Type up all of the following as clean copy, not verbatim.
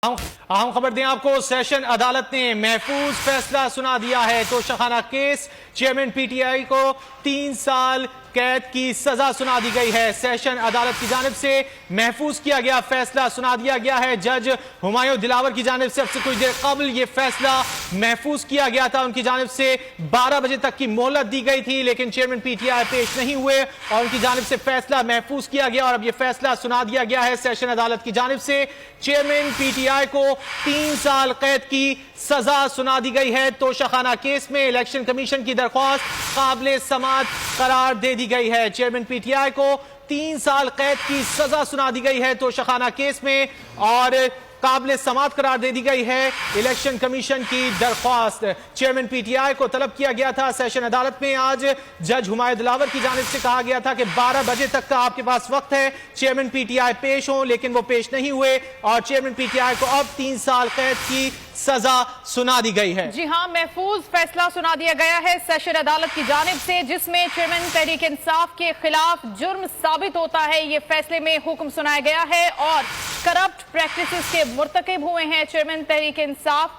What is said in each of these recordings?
अहम खबर दें आपको, सेशन अदालत ने महफूज फैसला सुना दिया है। तोशाखाना केस चेयरमैन पीटीआई को 3 साल कैद की सजा सुना दी गई है। सेशन अदालत की जानिब से महफूज किया गया फैसला सुना दिया गया है। जज हुमायूं दिलावर की जानिब से अब से कुछ देर कबल ये फैसला महफूज किया गया था। उनकी जानिब से 12 बजे तक की मोहलत दी गई थी, लेकिन चेयरमैन पीटीआई पेश नहीं हुए और उनकी जानिब से फैसला महफूज किया गया और अब ये फैसला सुना दिया गया है। सेशन अदालत की जानिब से चेयरमैन पीटीआई को 3 साल कैद की सजा सुना दी गई है। तोशाखाना केस में इलेक्शन कमीशन की दरख्वास्त काबिल समाअत करार दे दी गई है। चेयरमैन पीटीआई को 3 साल कैद की सजा सुना दी गई है तोशाखाना केस में और काबिल समाअत करार दे दी गई है। इलेक्शन कमीशन की दरख्वास्त चेयरमैन पीटीआई को तलब किया गया था। सेशन अदालत में आज जज हुमायूं दिलावर की जानिब से कहा गया था कि 12 बजे तक का आपके पास वक्त है, चेयरमैन पीटीआई पेश हो, लेकिन वो पेश नहीं हुए और चेयरमैन पीटीआई को अब 3 साल कैद की सजा सुना दी गई है। जी हां, महफूज फैसला सुना दिया गया है सेशन अदालत की जानिब से, जिसमें चेयरमैन तहरीक इंसाफ के खिलाफ जुर्म साबित होता है। ये फैसले में हुक्म सुनाया गया है और करप्ट प्रैक्टिसेस के मुर्तकिब हुए हैं चेयरमैन तहरीक इंसाफ।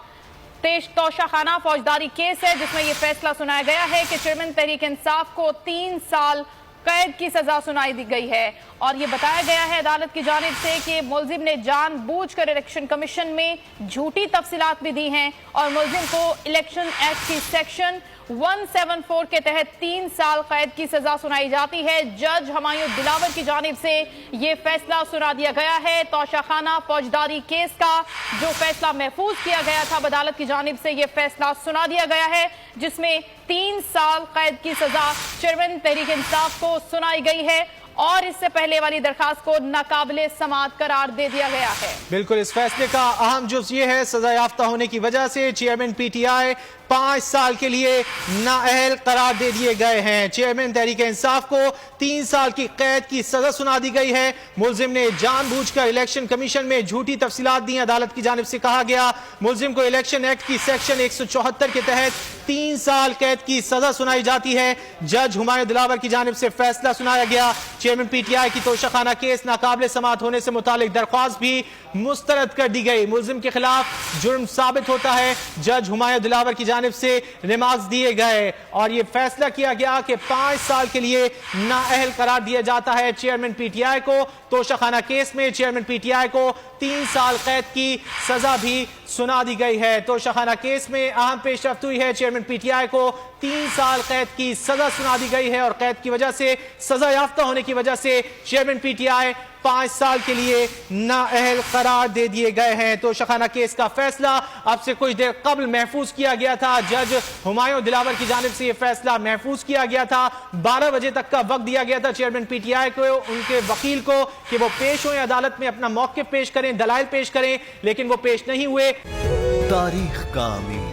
तोशाखाना फौजदारी केस है जिसमें यह फैसला सुनाया गया है कि चेयरमैन तहरीक इंसाफ को 3 साल कैद की सजा सुनाई दी गई है और ये बताया गया है अदालत की जानिब से कि मुलजिम ने जानबूझकर इलेक्शन कमीशन में झूठी तफसीलात भी दी हैं और मुलजिम को इलेक्शन एक्ट की सेक्शन 174 के तहत 3 साल कैद की सजा सुनाई जाती है। जज हुमायूं दिलावर की जानिब से ये फैसला सुना दिया गया है। तोशाखाना फौजदारी केस का जो फैसला महफूज किया गया था अदालत की जानिब से ये फैसला सुना दिया गया है, जिसमें 3 साल कैद की सजा चेयरमैन तहरीक इंसाफ को सुनाई गई है और इससे पहले वाली दरखास्त को नाकाबिले समाअत करार दे दिया गया है। बिल्कुल, इस फैसले का अहम जुज़ ये है, सजा याफ्ता होने की वजह से चेयरमैन पीटीआई 5 साल के लिए नाअहल करार दे दिए गए हैं। चेयरमैन तहरीक इंसाफ को 3 साल की कैद की सजा सुना दी गई है। मुलजिम ने जानबूझकर इलेक्शन कमीशन में झूठी तफसीलात दी। अदालत की जानिब से कहा गया मुलजिम को इलेक्शन एक्ट की सेक्शन 174 के तहत 3 साल कैद की सजा सुनाई जाती है। जज हुमायूं दिलावर की जानिब से फैसला सुनाया गया। चेयरमैन पीटीआई की तोशाखाना केस नाकाबिले समाअत होने से मुतालिक दरख्वास्त भी मुस्तरद कर दी गई। मुलजिम के खिलाफ जुर्म साबित होता है। जज हुमायूं दिलावर की जानिब से रिमार्क्स दिए गए और यह फैसला किया गया कि 5 साल के लिए नाअहल करार दिया जाता है चेयरमैन पीटीआई को। तोशाखाना केस में चेयरमैन पीटीआई को 3 साल कैद की सजा भी सुना दी गई है। तोशाखाना केस में अहम पेशरफ्त हुई है। चेयरमैन पीटीआई को 3 साल कैद की सजा सुना दी गई है और कैद की वजह से, सजा याफ्ता होने की वजह से चेयरमैन पीटीआई 5 साल के लिए नाअहल करार दे दिए गए हैं। तोशाखाना केस का फैसला अब से कुछ देर कबल महफूज किया गया था। जज हुमायूं दिलावर की जानिब से यह फैसला महफूज किया गया था। 12 बजे तक का वक्त दिया गया था चेयरमैन पीटीआई को, उनके वकील को, कि वो पेश हुए अदालत में, अपना मौक़िफ़ पेश करें, दलाइल पेश करें, लेकिन वो पेश नहीं हुए। तारीख का अमीर,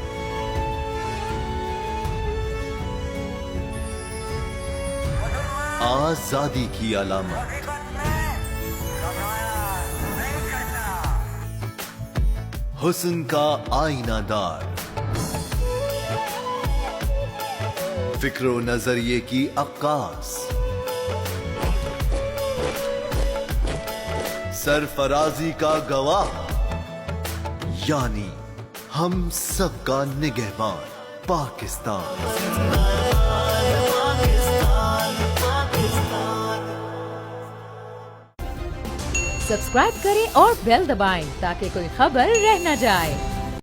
आजादी की अलामत, हुस्न का आईनादार, फिक्रो नजरिए की अक्कास, सरफराजी का गवाह, यानी हम सबका निगहबान पाकिस्तान। सब्सक्राइब करें और बेल दबाएं ताकि कोई खबर रह न जाए।